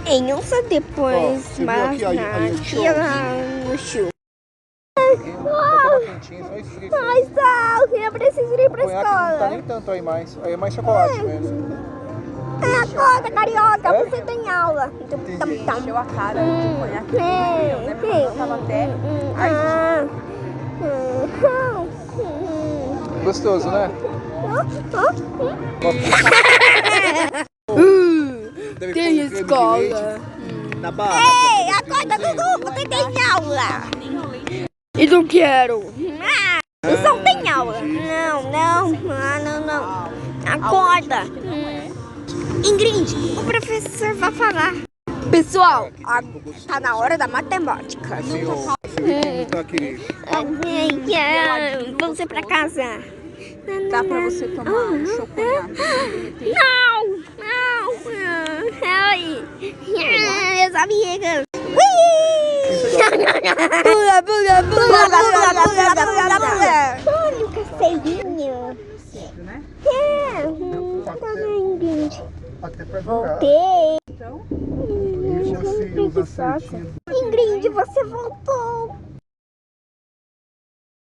Em onça depois, mas aqui ela no chuva. Ai, Sal, eu preciso ir pra escola. Não tá nem tanto aí mais. Aí é mais chocolate mesmo. Acorda, carioca, você tem aula. Encheu a cara de conhaque. Né? Porque eu tava até Gostoso, né? Tem escola. Na barra. Ei, acorda, Dudu, você tem aula. E não quero. Você não tem aula. Não. Acorda. Ingrid, o professor vai falar. Pessoal, tá na hora da matemática. Vamos ir pra casa. Dá pra você tomar um chocolate. Não. Oi. Meus amigos. Olha o castelinho. Né? Até pra Voltei. Então, Ingrid, você voltou.